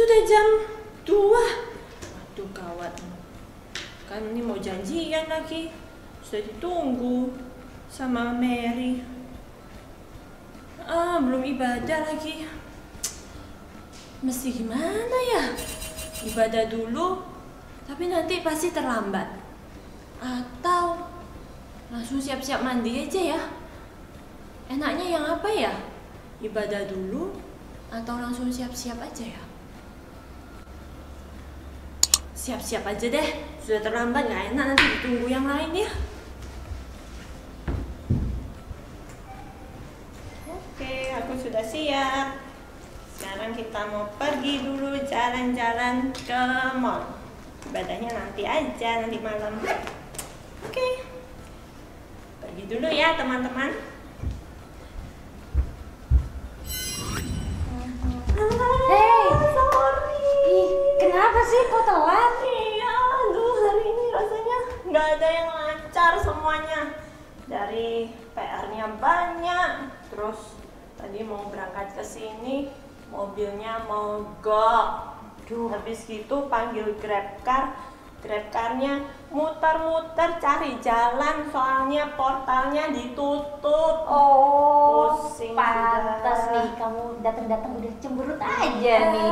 Sudah jam 2. Aduh gawat. Kan ini mau janjian lagi. Sudah ditunggu sama Mary. Belum ibadah lagi. Mesti gimana ya? Ibadah dulu, tapi nanti pasti terlambat. Atau langsung siap-siap mandi aja ya? Enaknya yang apa ya? Ibadah dulu atau langsung siap-siap aja ya? Siap-siap aja deh, sudah terlambat nggak enak nanti ditunggu yang lain ya. Oke, aku sudah siap. Sekarang kita mau pergi dulu jalan-jalan ke mall. Ibadahnya nanti aja, nanti malam. Oke, pergi dulu ya teman-teman. Hey, sorry. Kenapa sih kok telat? Iya, aduh hari ini rasanya nggak ada yang lancar semuanya. Dari PR-nya banyak, terus tadi mau berangkat ke sini, mobilnya mogok. Habis gitu panggil Grabcar-nya muter-muter cari jalan soalnya portalnya ditutup. Oh, pusing pantas sudah. nih kamu datang-datang udah cemberut aja nih.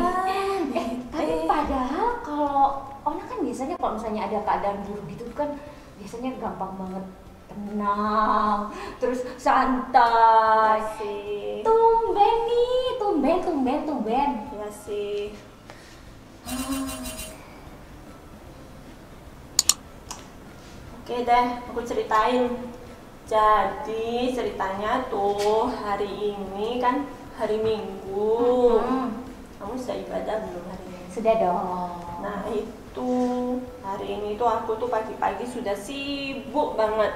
Tapi padahal kalau Ona kan biasanya kalau misalnya ada keadaan buruk gitu kan biasanya gampang banget tenang, terus santai. Ya sih. Tumben nih, tumben. Ya sih. Oke deh, aku ceritain. Jadi ceritanya tuh hari ini kan hari Minggu. Kamu sudah ibadah belum hari ini? Sudah dong. Nah itu hari ini tuh aku tuh pagi-pagi sudah sibuk banget,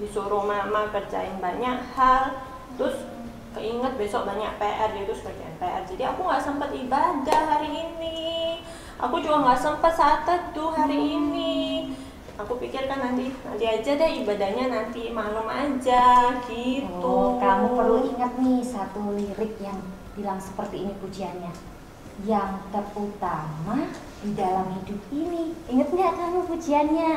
disuruh mama kerjain banyak hal, terus keinget besok banyak PR, yaitu sebagian PR. Jadi aku nggak sempat ibadah hari ini. Aku juga nggak sempat saat teduh hari ini. Aku pikir kan nanti aja deh ibadahnya, nanti malam aja gitu. Oh, kamu perlu ingat nih satu lirik yang bilang seperti ini pujiannya. Yang terutama di dalam hidup ini. Ingat nggak kamu pujiannya?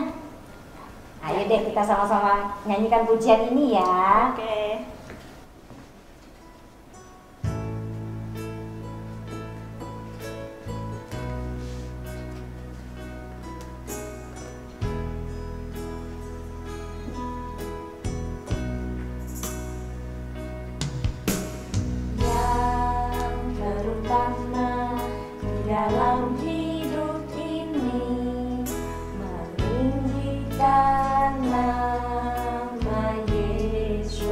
Ayo deh kita sama-sama nyanyikan pujian ini ya. Oke. Terutama di dalam hidup ini meninggikan nama Yesus.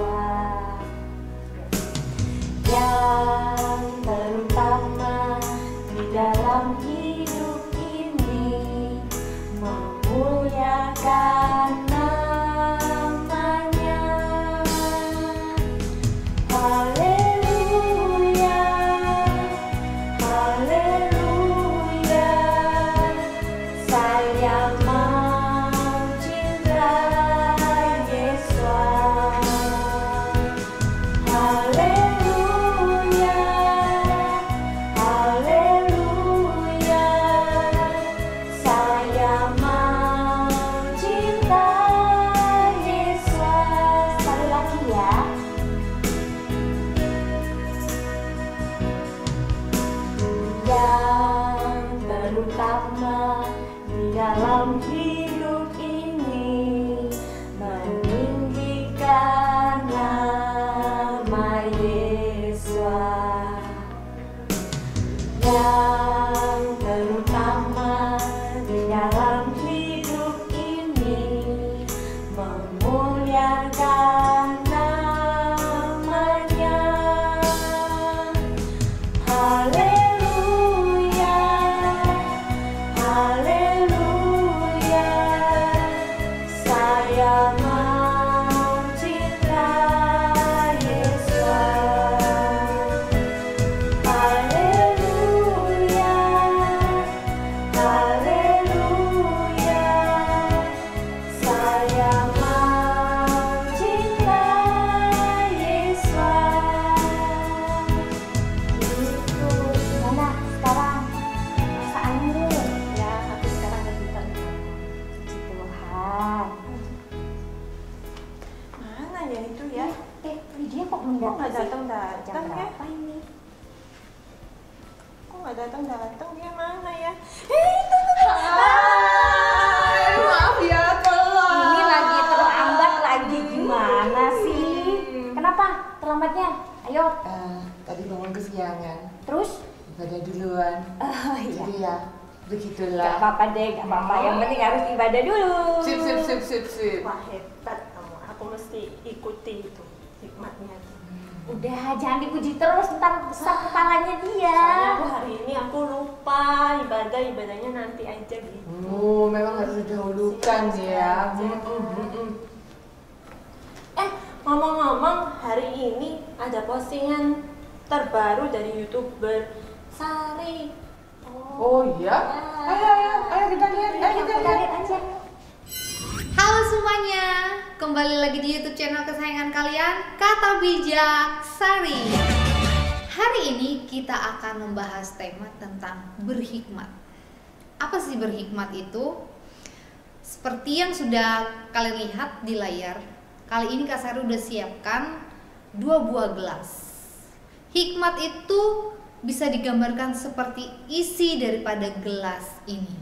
ya. Lydia kok belum Kok nggak datang sih? datang-datang Jam ya? berapa ini? Kok nggak datang-datang, dia mana ya? Hai, maaf ya, telat. Ini lagi terlambat lagi, gimana sih? Kenapa terlambatnya? Ayo. Tadi bangun kesiangan, Terus? ibadah duluan. Oh iya. Jadi ya, begitulah. Gak apa-apa deh, gak apa-apa. Yang penting harus ibadah dulu. Sip, sip, sip, sip, sip. Wah, hebat kamu. Aku mesti ikuti itu hikmatnya tuh. Udah, jangan dipuji terus, ntar besar kepalanya dia. Soalnya aku hari ini aku lupa ibadahnya nanti aja gitu. Oh, memang harus didahulukan ya. Ngomong-ngomong, hari ini ada postingan terbaru dari YouTuber Sari. Oh iya? Ayo kita lihat, ayo kita lihat. aja. Halo semuanya, kembali lagi di YouTube channel kesayangan kalian, Kata Bijak Sari. Hari ini kita akan membahas tema tentang berhikmat. Apa sih berhikmat itu? Seperti yang sudah kalian lihat di layar, kali ini Kak Sari udah siapkan 2 buah gelas. Hikmat itu bisa digambarkan seperti isi daripada gelas ini.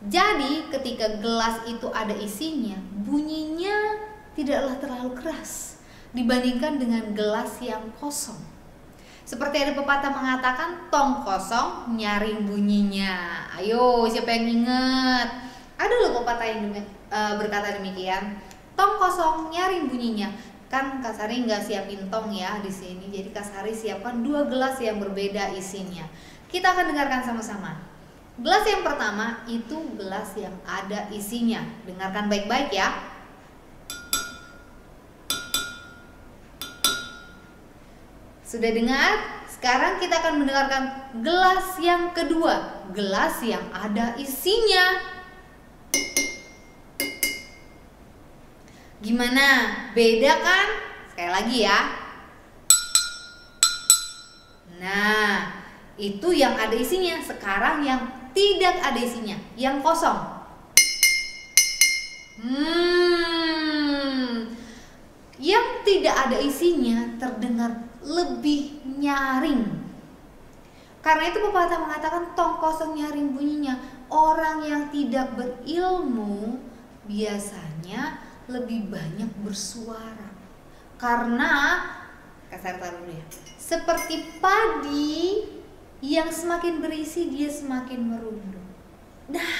Jadi ketika gelas itu ada isinya, bunyinya tidaklah terlalu keras dibandingkan dengan gelas yang kosong. Seperti ada pepatah mengatakan, tong kosong nyaring bunyinya. Ayo, siapa yang ingat? Ada loh pepatah yang berkata demikian. Tong kosong nyaring bunyinya. Kan Kak Sari nggak siapin tong ya di sini. Jadi Kak Sari siapkan 2 gelas yang berbeda isinya. Kita akan dengarkan sama-sama. Gelas yang pertama itu gelas yang ada isinya. Dengarkan baik-baik ya. Sudah dengar? Sekarang kita akan mendengarkan gelas yang kedua. Gelas yang ada isinya. Gimana? Beda kan? Sekali lagi ya. Nah, itu yang ada isinya. Sekarang yang tidak ada isinya, yang kosong. Yang tidak ada isinya terdengar lebih nyaring. Karena itu pepatah mengatakan tong kosong nyaring bunyinya. Orang yang tidak berilmu biasanya lebih banyak bersuara. Karena kasar taruh dulu ya. Seperti padi yang semakin berisi dia semakin merunduk. Nah,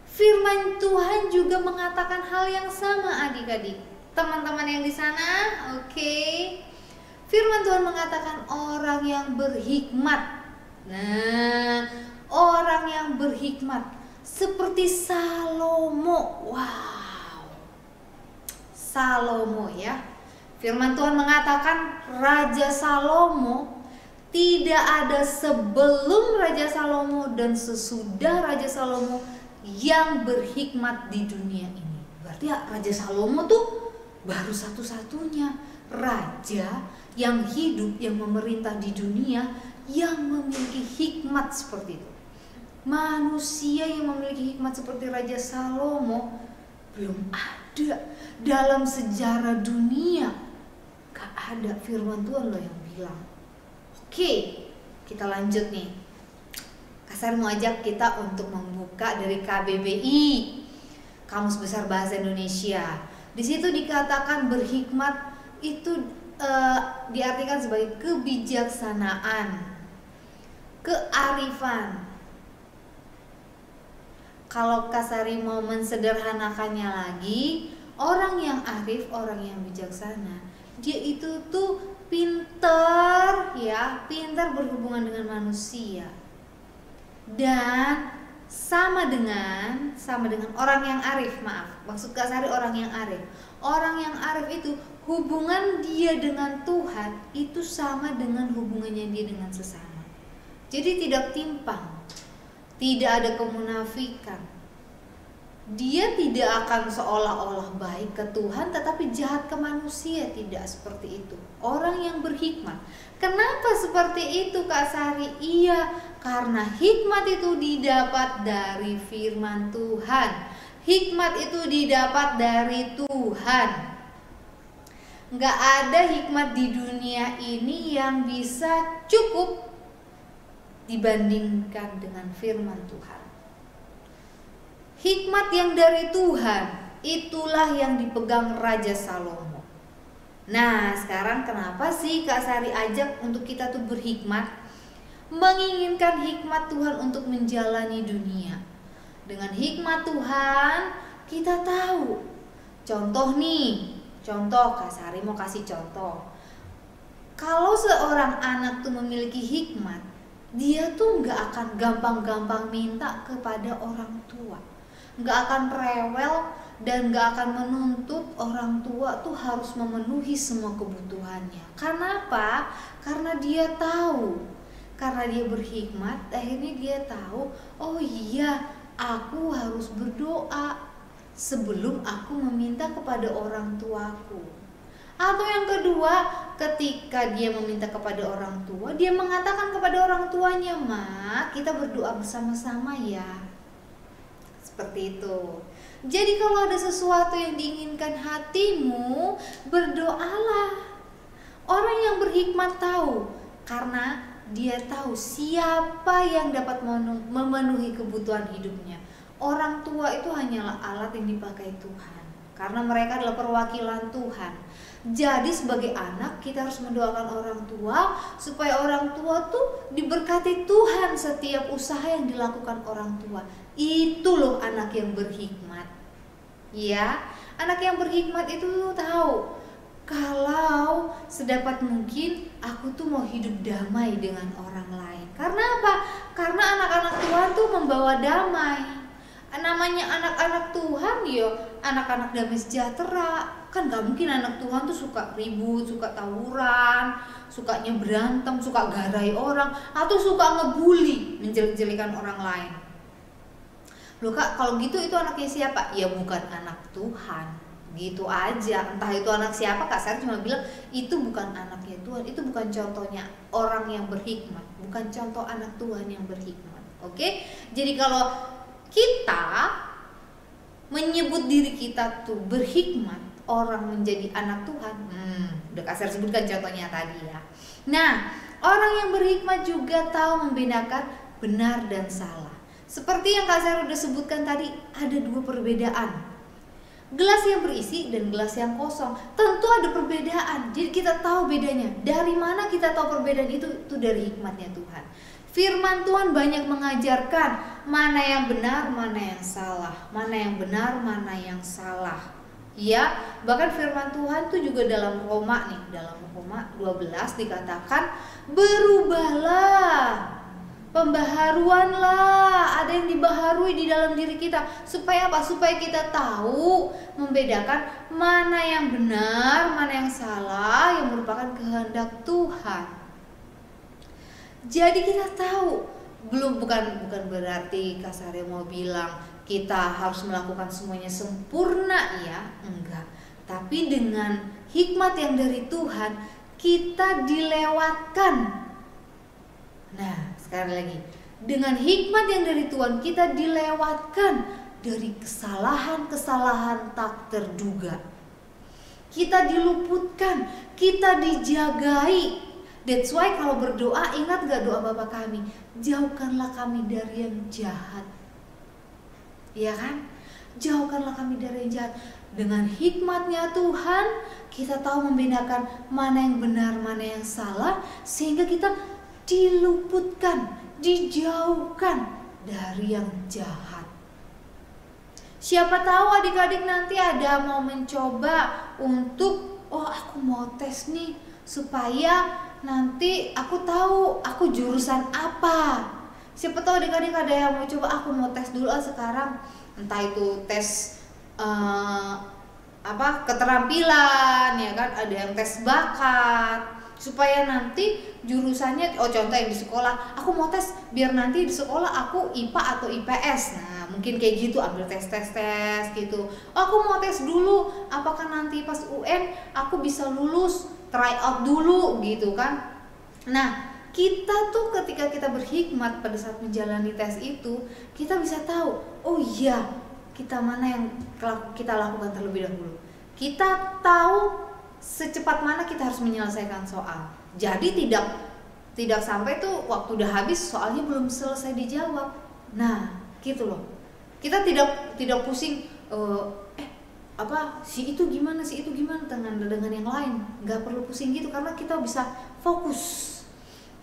firman Tuhan juga mengatakan hal yang sama adik-adik. Teman-teman yang di sana, oke. Firman Tuhan mengatakan orang yang berhikmat. Nah, orang yang berhikmat seperti Salomo. Wow. Salomo ya. Firman Tuhan mengatakan Raja Salomo tidak ada sebelum Raja Salomo dan sesudah Raja Salomo yang berhikmat di dunia ini. Berarti ya Raja Salomo tuh baru satu-satunya raja yang hidup, yang memerintah di dunia yang memiliki hikmat seperti itu. Manusia yang memiliki hikmat seperti Raja Salomo belum ada dalam sejarah dunia. Gak ada, firman Tuhan loh yang bilang. Oke, kita lanjut nih. Kasar mau ajak kita untuk membuka dari KBBI, Kamus Besar Bahasa Indonesia. Di situ dikatakan berhikmat itu diartikan sebagai kebijaksanaan, kearifan. Kalau Kasari mau mensederhanakannya lagi, orang yang arif, orang yang bijaksana, dia itu tuh pintar ya, pintar berhubungan dengan manusia. Dan sama dengan orang yang arif, maksud Kasari orang yang arif. Orang yang arif itu hubungan dia dengan Tuhan itu sama dengan hubungannya dia dengan sesama. Jadi tidak timpang. Tidak ada kemunafikan. Dia tidak akan seolah-olah baik ke Tuhan tetapi jahat ke manusia. Tidak seperti itu. Orang yang berhikmat. Kenapa seperti itu Kak Sari? Iya, karena hikmat itu didapat dari firman Tuhan. Hikmat itu didapat dari Tuhan. nggak ada hikmat di dunia ini yang bisa cukup dibandingkan dengan firman Tuhan. Hikmat yang dari Tuhan, itulah yang dipegang Raja Salomo. Nah, sekarang kenapa sih Kak Sari ajak untuk kita tuh berhikmat? Menginginkan hikmat Tuhan untuk menjalani dunia. Dengan hikmat Tuhan, kita tahu. Contoh nih, contoh Kak Sari mau kasih contoh. Kalau seorang anak tuh memiliki hikmat, dia tuh nggak akan gampang-gampang minta kepada orang tua, nggak akan rewel dan nggak akan menuntut orang tua tuh harus memenuhi semua kebutuhannya. Karena apa? Karena dia tahu, karena dia berhikmat, akhirnya dia tahu, oh iya, aku harus berdoa sebelum aku meminta kepada orang tuaku. Atau yang kedua, ketika dia meminta kepada orang tua, dia mengatakan kepada orang tuanya, "Ma, kita berdoa bersama-sama ya." Seperti itu. Jadi kalau ada sesuatu yang diinginkan hatimu, berdoalah. Orang yang berhikmat tahu, karena dia tahu siapa yang dapat memenuhi kebutuhan hidupnya. Orang tua itu hanyalah alat yang dipakai Tuhan, karena mereka adalah perwakilan Tuhan. Jadi sebagai anak kita harus mendoakan orang tua supaya orang tua tuh diberkati Tuhan setiap usaha yang dilakukan orang tua. Itu loh anak yang berhikmat. Ya, anak yang berhikmat itu tahu kalau sedapat mungkin aku tuh mau hidup damai dengan orang lain. Karena apa? Karena anak-anak Tuhan tuh membawa damai. Namanya anak-anak Tuhan ya, anak-anak damai sejahtera. Kan gak mungkin anak Tuhan tuh suka ribut, suka tawuran, sukanya berantem, suka garai orang, atau suka ngebully, menjelek-jelekan orang lain. Loh Kak, kalau gitu itu anaknya siapa? Ya bukan anak Tuhan. Gitu aja, entah itu anak siapa. Kak Sari cuma bilang itu bukan anaknya Tuhan, itu bukan contohnya orang yang berhikmat, bukan contoh anak Tuhan yang berhikmat. Oke? Jadi kalau kita menyebut diri kita tuh berhikmat, orang menjadi anak Tuhan, udah Kak Sari sebutkan contohnya tadi ya. Nah, orang yang berhikmat juga tahu membedakan benar dan salah. Seperti yang Kak Sari udah sebutkan tadi, ada dua perbedaan. Gelas yang berisi dan gelas yang kosong, tentu ada perbedaan. Jadi kita tahu bedanya. Dari mana kita tahu perbedaan itu? Itu dari hikmatnya Tuhan. Firman Tuhan banyak mengajarkan mana yang benar, mana yang salah, mana yang benar, mana yang salah. Ya, bahkan firman Tuhan itu juga dalam Roma nih, dalam Roma 12 dikatakan berubahlah, pembaharuanlah, ada yang dibaharui di dalam diri kita. Supaya apa? Supaya kita tahu membedakan mana yang benar, mana yang salah, yang merupakan kehendak Tuhan. Jadi kita tahu, bukan berarti Kak Sari mau bilang kita harus melakukan semuanya sempurna ya, enggak. Tapi dengan hikmat yang dari Tuhan, kita dilewatkan. Nah, sekali lagi, dengan hikmat yang dari Tuhan kita dilewatkan dari kesalahan-kesalahan tak terduga. Kita diluputkan, kita dijagai. That's why kalau berdoa, ingat gak doa Bapa kami? Jauhkanlah kami dari yang jahat. Iya kan? Jauhkanlah kami dari yang jahat. Dengan hikmatnya Tuhan, kita tahu membedakan mana yang benar, mana yang salah, sehingga kita diluputkan, dijauhkan dari yang jahat. Siapa tahu adik-adik nanti ada mau mencoba untuk, oh aku mau tes nih supaya nanti aku tahu aku jurusan apa. Siapa tahu adik-adik ada yang mau coba, aku mau tes dulu sekarang, entah itu tes keterampilan ya kan, ada yang tes bakat, supaya nanti jurusannya, contoh yang di sekolah, aku mau tes biar nanti di sekolah aku IPA atau IPS. Nah mungkin kayak gitu, ambil tes gitu. Aku mau tes dulu, apakah nanti pas UN aku bisa lulus, try out dulu gitu kan. Nah kita tuh ketika kita berhikmat pada saat menjalani tes itu, kita bisa tahu, oh iya, kita mana yang kita lakukan terlebih dahulu. Kita tahu secepat mana kita harus menyelesaikan soal. Jadi tidak sampai tuh waktu udah habis soalnya belum selesai dijawab. Nah, gitu loh. Kita tidak pusing si itu gimana dengan yang lain. Nggak perlu pusing gitu karena kita bisa fokus.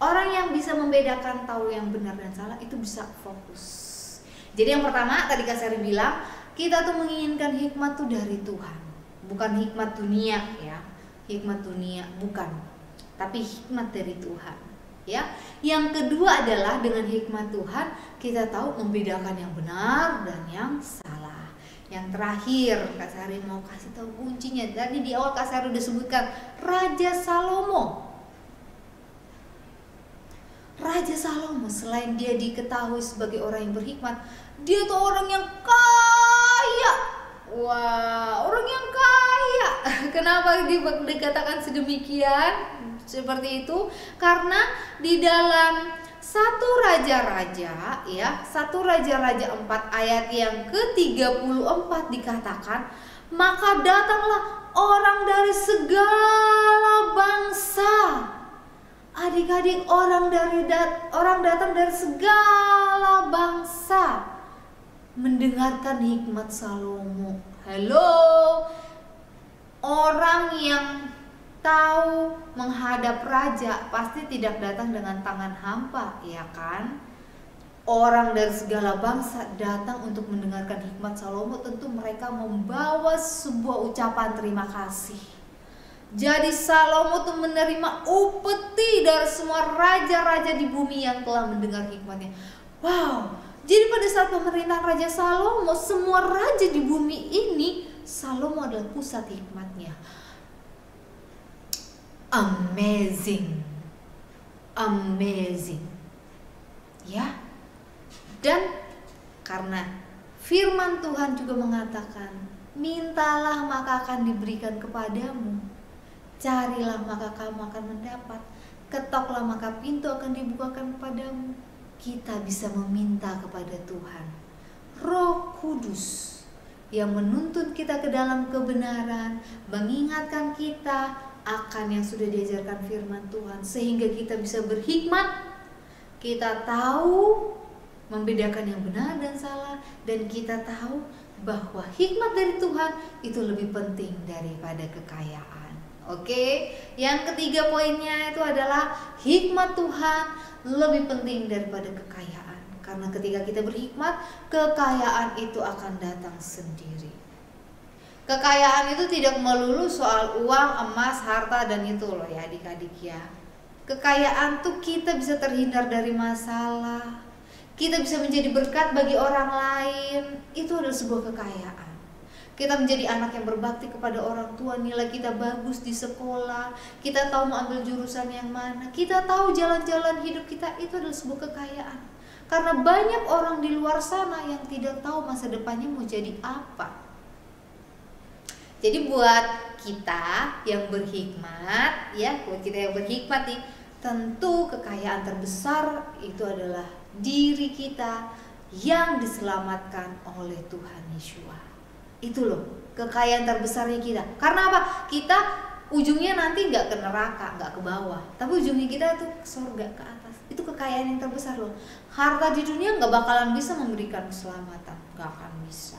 Orang yang bisa membedakan tahu yang benar dan salah itu bisa fokus. Jadi yang pertama tadi Kak Sari bilang, kita tuh menginginkan hikmat tuh dari Tuhan, bukan hikmat dunia ya. Hikmat dunia bukan, tapi hikmat dari Tuhan ya. Yang kedua adalah dengan hikmat Tuhan kita tahu membedakan yang benar dan yang salah. Yang terakhir Kak Sari mau kasih tahu kuncinya. Tadi di awal Kak Sari udah sebutkan Raja Salomo. Raja Salomo selain dia diketahui sebagai orang yang berhikmat, dia tuh orang yang kaya. Wah, orang yang kaya. Kenapa dikatakan sedemikian? Seperti itu karena di dalam 1 Raja-Raja ya, 1 Raja-Raja 4 ayat yang ke-34 dikatakan, maka datanglah orang dari segala bangsa. Adik-adik, orang datang dari segala bangsa mendengarkan hikmat Salomo. Halo, orang yang tahu menghadap raja pasti tidak datang dengan tangan hampa, ya kan? Orang dari segala bangsa datang untuk mendengarkan hikmat Salomo, tentu mereka membawa sebuah ucapan terima kasih. Jadi Salomo tuh menerima upeti dari semua raja-raja di bumi yang telah mendengar hikmatnya. Wow, jadi pada saat pemerintahan Raja Salomo, semua raja di bumi ini, Salomo adalah pusat hikmatnya. Amazing, amazing, ya. Dan karena firman Tuhan juga mengatakan, mintalah maka akan diberikan kepadamu, carilah maka kamu akan mendapat, ketoklah maka pintu akan dibukakan kepadamu. Kita bisa meminta kepada Tuhan, Roh Kudus yang menuntun kita ke dalam kebenaran, mengingatkan kita akan yang sudah diajarkan firman Tuhan, sehingga kita bisa berhikmat. Kita tahu membedakan yang benar dan salah, dan kita tahu bahwa hikmat dari Tuhan itu lebih penting daripada kekayaan. Oke, yang ketiga poinnya itu adalah hikmat Tuhan lebih penting daripada kekayaan. Karena ketika kita berhikmat, kekayaan itu akan datang sendiri. Kekayaan itu tidak melulu soal uang, emas, harta, dan itu loh ya adik-adik ya. Kekayaan tuh kita bisa terhindar dari masalah, kita bisa menjadi berkat bagi orang lain. Itu adalah sebuah kekayaan. Kita menjadi anak yang berbakti kepada orang tua, nilai kita bagus di sekolah, kita tahu mau ambil jurusan yang mana, kita tahu jalan-jalan hidup kita, itu adalah sebuah kekayaan. Karena banyak orang di luar sana yang tidak tahu masa depannya mau jadi apa. Jadi buat kita yang berhikmat, ya, buat kita yang berhikmat nih, tentu kekayaan terbesar itu adalah diri kita yang diselamatkan oleh Tuhan Yesus. Itu loh kekayaan terbesarnya kita. Karena apa? Kita ujungnya nanti nggak ke neraka, nggak ke bawah, tapi ujungnya kita tuh ke surga, ke atas. Itu kekayaan yang terbesar loh. Harta di dunia nggak bakalan bisa memberikan keselamatan, nggak akan bisa.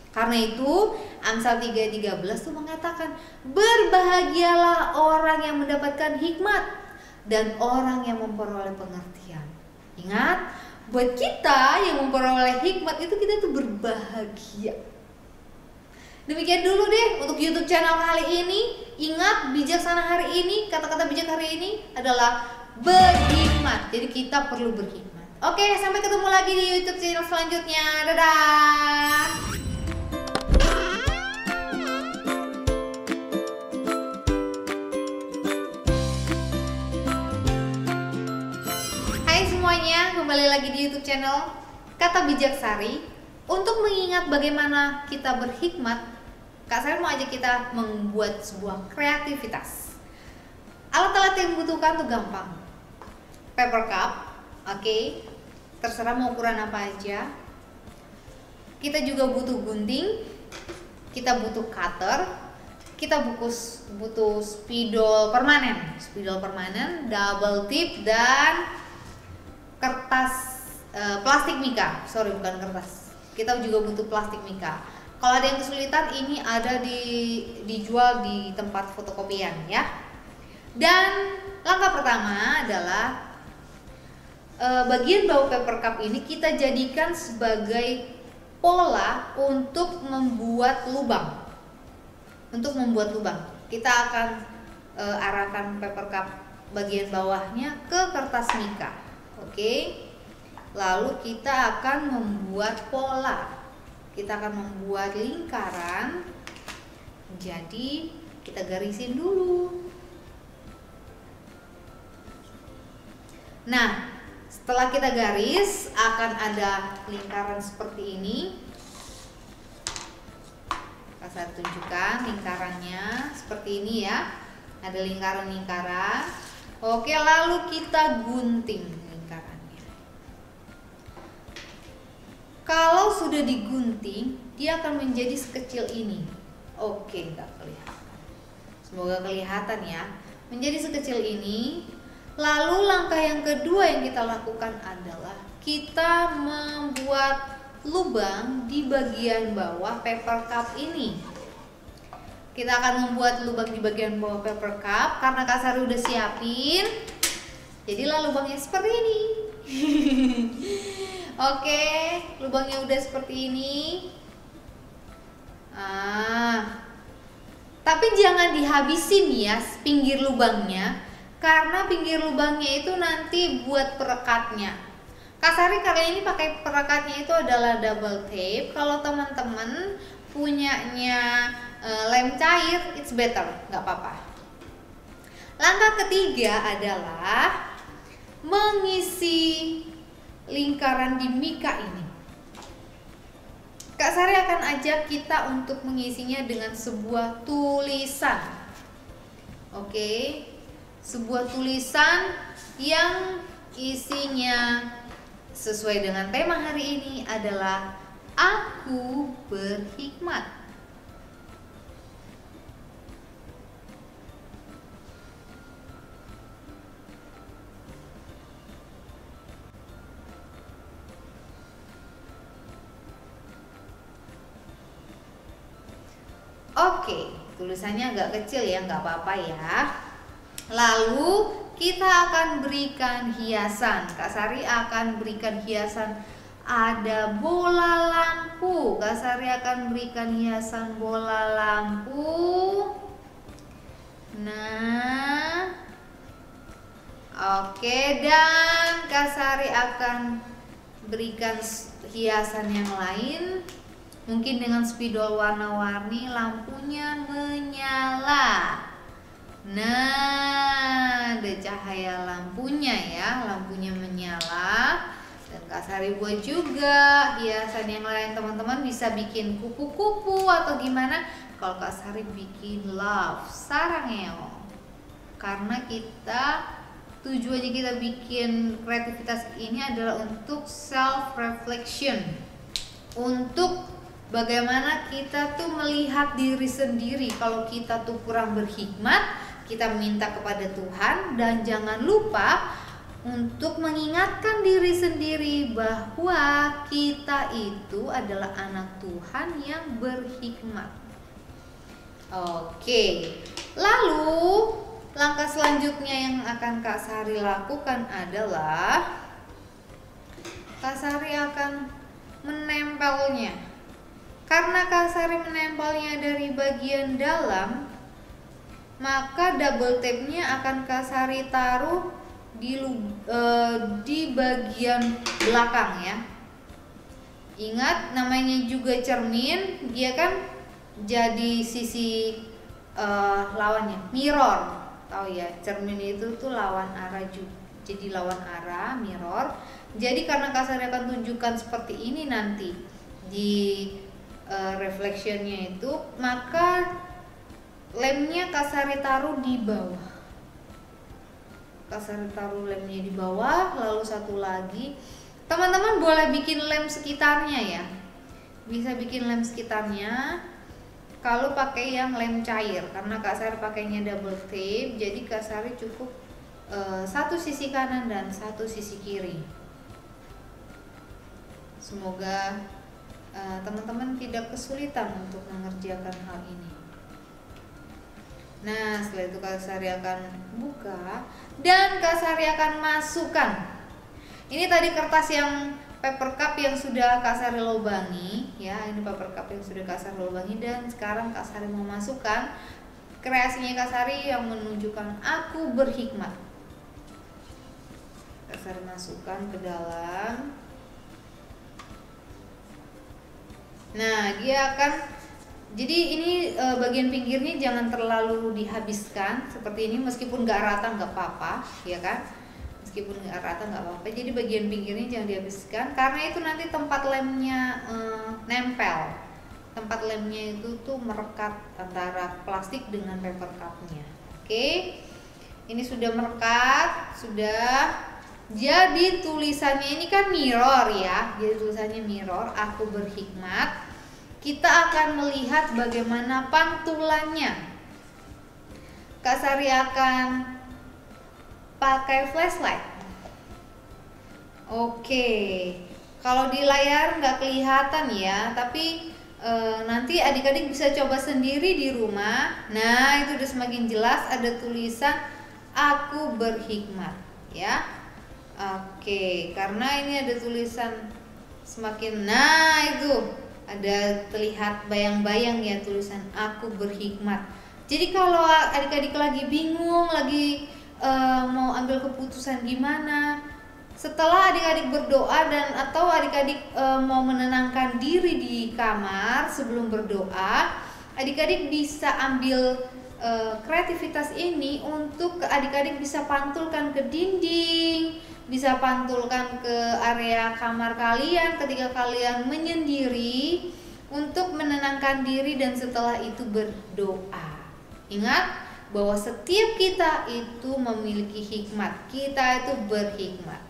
Karena itu Amsal 3:13 tuh mengatakan, berbahagialah orang yang mendapatkan hikmat dan orang yang memperoleh pengertian. Ingat, buat kita yang memperoleh hikmat itu kita tuh berbahagia. Demikian dulu deh untuk YouTube channel kali ini. Ingat, bijaksana hari ini, kata-kata bijak hari ini adalah berhikmat. Jadi kita perlu berhikmat. Oke, sampai ketemu lagi di YouTube channel selanjutnya. Dadah. Hai semuanya, kembali lagi di YouTube channel Kata Bijak Sari. Untuk mengingat bagaimana kita berhikmat, Kak Sari mau ajak kita membuat sebuah kreativitas. Alat-alat yang dibutuhkan tuh gampang. Paper cup, oke, terserah mau ukuran apa aja. Kita juga butuh gunting, kita butuh cutter, kita butuh spidol permanen, double tip, dan kertas plastik mika. Sorry, bukan kertas. Kita juga butuh plastik mika. Kalau ada yang kesulitan, ini ada dijual di tempat fotokopian ya. Dan langkah pertama adalah bagian bawah paper cup ini kita jadikan sebagai pola untuk membuat lubang. Kita akan arahkan paper cup bagian bawahnya ke kertas mika. Oke. Lalu kita akan membuat pola. Kita akan membuat lingkaran. Jadi kita garisin dulu. Nah, setelah kita garis akan ada lingkaran seperti ini. Saya tunjukkan lingkarannya seperti ini ya. Ada lingkaran-lingkaran. Oke, lalu kita gunting lingkarannya. Kalau sudah digunting, dia akan menjadi sekecil ini. Oke, nggak kelihatan. Semoga kelihatan ya. Menjadi sekecil ini. Lalu langkah yang kedua yang kita lakukan adalah kita membuat lubang di bagian bawah paper cup ini. Kita akan membuat lubang di bagian bawah paper cup karena Kak Sari udah siapin. Jadilah lubangnya seperti ini. Oke, lubangnya udah seperti ini. Tapi jangan dihabisin ya pinggir lubangnya. Karena pinggir lubangnya itu nanti buat perekatnya. Kak Sari kali ini pakai perekatnya itu adalah double tape. Kalau teman-teman punyanya lem cair, it's better, nggak apa-apa. Langkah ketiga adalah mengisi lingkaran di mika ini. Kak Sari akan ajak kita untuk mengisinya dengan sebuah tulisan. Oke. Sebuah tulisan yang isinya sesuai dengan tema hari ini adalah Aku Berhikmat. Oke, tulisannya agak kecil ya, nggak apa-apa ya. Lalu kita akan berikan hiasan. Kak Sari akan berikan hiasan. Ada bola lampu. Kak Sari akan berikan hiasan bola lampu. Nah, oke, dan Kak Sari akan berikan hiasan yang lain. Mungkin dengan spidol warna-warni, lampunya menyala. Nah, ada cahaya lampunya ya, lampunya menyala. Dan Kak Sari buat juga hiasan yang lain. Teman-teman bisa bikin kupu-kupu atau gimana. Kalau Kak Sari bikin love, sarangeo. Karena tujuannya kita bikin kreativitas ini adalah untuk self reflection. Untuk bagaimana kita tuh melihat diri sendiri. Kalau kita tuh kurang berhikmat, kita minta kepada Tuhan, dan jangan lupa untuk mengingatkan diri sendiri bahwa kita itu adalah anak Tuhan yang berhikmat. Oke, lalu langkah selanjutnya yang akan Kak Sari lakukan adalah Kak Sari akan menempelnya. Karena Kak Sari menempelnya dari bagian dalam, maka double tape-nya akan Kak Sari taruh di bagian belakang ya. Ingat, namanya juga cermin, dia kan jadi sisi lawannya, mirror. Tahu ya, cermin itu tuh lawan arah juga. Jadi lawan arah, mirror. Jadi karena Kak Sari akan tunjukkan seperti ini nanti di reflectionnya itu, maka lemnya Kak Sari taruh di bawah. Kak Sari taruh lemnya di bawah. Lalu satu lagi, teman-teman boleh bikin lem sekitarnya ya. Bisa bikin lem sekitarnya. kalau pakai yang lem cair, karena Kak Sari pakainya double tape, jadi Kak Sari cukup satu sisi kanan dan satu sisi kiri. Semoga teman-teman tidak kesulitan untuk mengerjakan hal ini. Nah, setelah itu Kak Sari akan buka dan Kak Sari akan masukkan. Ini tadi kertas yang paper cup yang sudah Kak Sari lubangi, ya. Ini paper cup yang sudah Kak Sari lubangi, dan sekarang Kak Sari mau masukkan kreasinya Kak Sari yang menunjukkan aku berhikmat. Kak Sari masukkan ke dalam. Nah, dia akan, jadi ini bagian pinggirnya jangan terlalu dihabiskan seperti ini, meskipun nggak rata nggak apa-apa, ya kan? Meskipun nggak rata nggak apa-apa. Jadi bagian pinggirnya jangan dihabiskan, karena itu nanti tempat lemnya nempel. Tempat lemnya itu tuh merekat antara plastik dengan paper cupnya. Oke, ini sudah merekat, sudah. Jadi tulisannya ini kan mirror ya. Jadi tulisannya mirror, aku berhikmat. Kita akan melihat bagaimana pantulannya. Kak Sari akan pakai flashlight. Oke, kalau di layar nggak kelihatan ya, tapi nanti adik-adik bisa coba sendiri di rumah. Nah, itu udah semakin jelas, ada tulisan aku berhikmat ya. Oke, karena ini ada tulisan semakin, nah itu ada terlihat bayang-bayang ya tulisan aku berhikmat. Jadi kalau adik-adik lagi bingung, lagi mau ambil keputusan gimana, setelah adik-adik berdoa dan atau adik-adik mau menenangkan diri di kamar sebelum berdoa, adik-adik bisa ambil kreativitas ini untuk adik-adik bisa pantulkan ke dinding, bisa pantulkan ke area kamar kalian ketika kalian menyendiri untuk menenangkan diri dan setelah itu berdoa. Ingat bahwa setiap kita itu memiliki hikmat, kita itu berhikmat.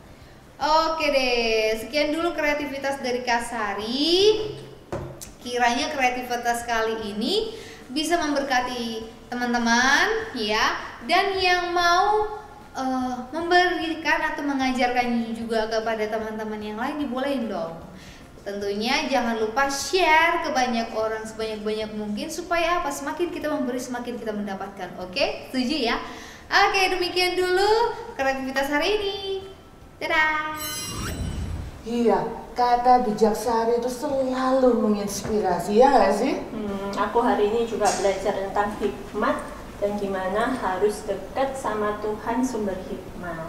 Oke deh, sekian dulu kreativitas dari Kak Sari. Kiranya kreativitas kali ini bisa memberkati teman-teman ya, dan yang mau memberikan atau mengajarkannya juga kepada teman-teman yang lain dibolehin dong. Tentunya jangan lupa share ke banyak orang sebanyak-banyak mungkin, supaya apa? Semakin kita memberi, semakin kita mendapatkan. Oke? Setuju ya? Oke, demikian dulu kreativitas hari ini. Dadah. Iya, kata bijak Sari itu selalu menginspirasi, ya nggak sih? Aku hari ini juga belajar tentang hikmat dan gimana harus dekat sama Tuhan sumber hikmat.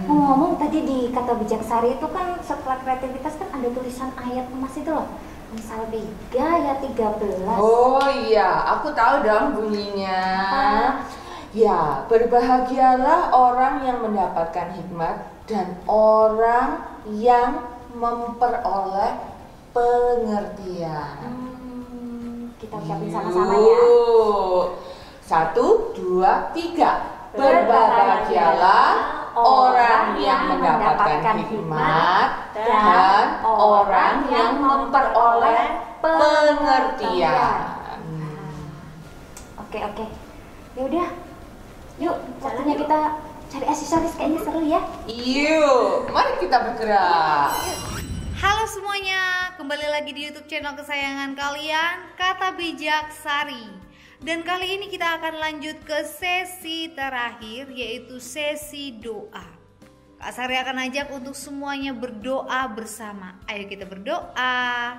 Ngomong tadi di kata bijak Sari itu kan setelah kreativitas kan ada tulisan ayat emas itu loh. Misal 3 ayat 13. Oh iya, aku tahu dong bunyinya. Ya, berbahagialah orang yang mendapatkan hikmat dan orang yang memperoleh pengertian. Kita ucapin sama-sama ya. 1, 2, 3. Berbahagialah orang yang mendapatkan hikmat dan orang yang memperoleh pengertian. Oke. Ya udah. Yuk, waktunya kita cari aksesoris, kayaknya seru ya. Yuk, mari kita bergerak. Halo semuanya, kembali lagi di YouTube channel kesayangan kalian, Kata Bijak Sari. Dan kali ini kita akan lanjut ke sesi terakhir, yaitu sesi doa. Kak Sari akan ajak untuk semuanya berdoa bersama. Ayo kita berdoa.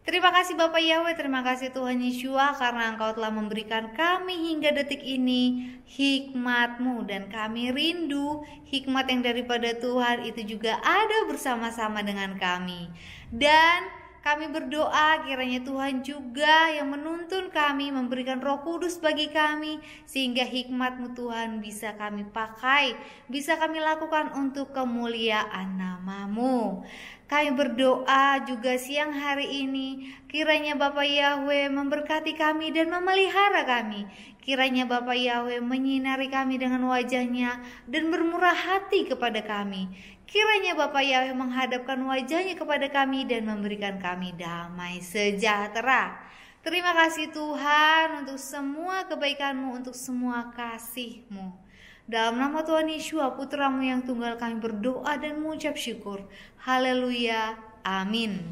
Terima kasih Bapak Yahweh, terima kasih Tuhan Yeshua, karena Engkau telah memberikan kami hingga detik ini hikmat-Mu, dan kami rindu hikmat yang daripada Tuhan itu juga ada bersama-sama dengan kami. Dan kami berdoa kiranya Tuhan juga yang menuntun kami, memberikan Roh Kudus bagi kami, sehingga hikmat-Mu Tuhan bisa kami pakai, bisa kami lakukan untuk kemuliaan nama-Mu. Kami berdoa juga siang hari ini, kiranya Bapak Yahweh memberkati kami dan memelihara kami. Kiranya Bapak Yahweh menyinari kami dengan wajah-Nya dan bermurah hati kepada kami. Kiranya Bapak Yahweh menghadapkan wajah-Nya kepada kami dan memberikan kami damai sejahtera. Terima kasih Tuhan untuk semua kebaikan-Mu, untuk semua kasih-Mu. Dalam nama Tuhan Yesus, Putra-Mu yang tunggal, kami berdoa dan mengucap syukur. Haleluya. Amin.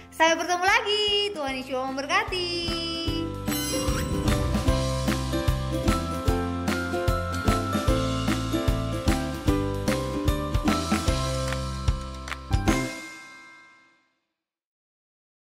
Sampai bertemu lagi. Tuhan Yesus memberkati.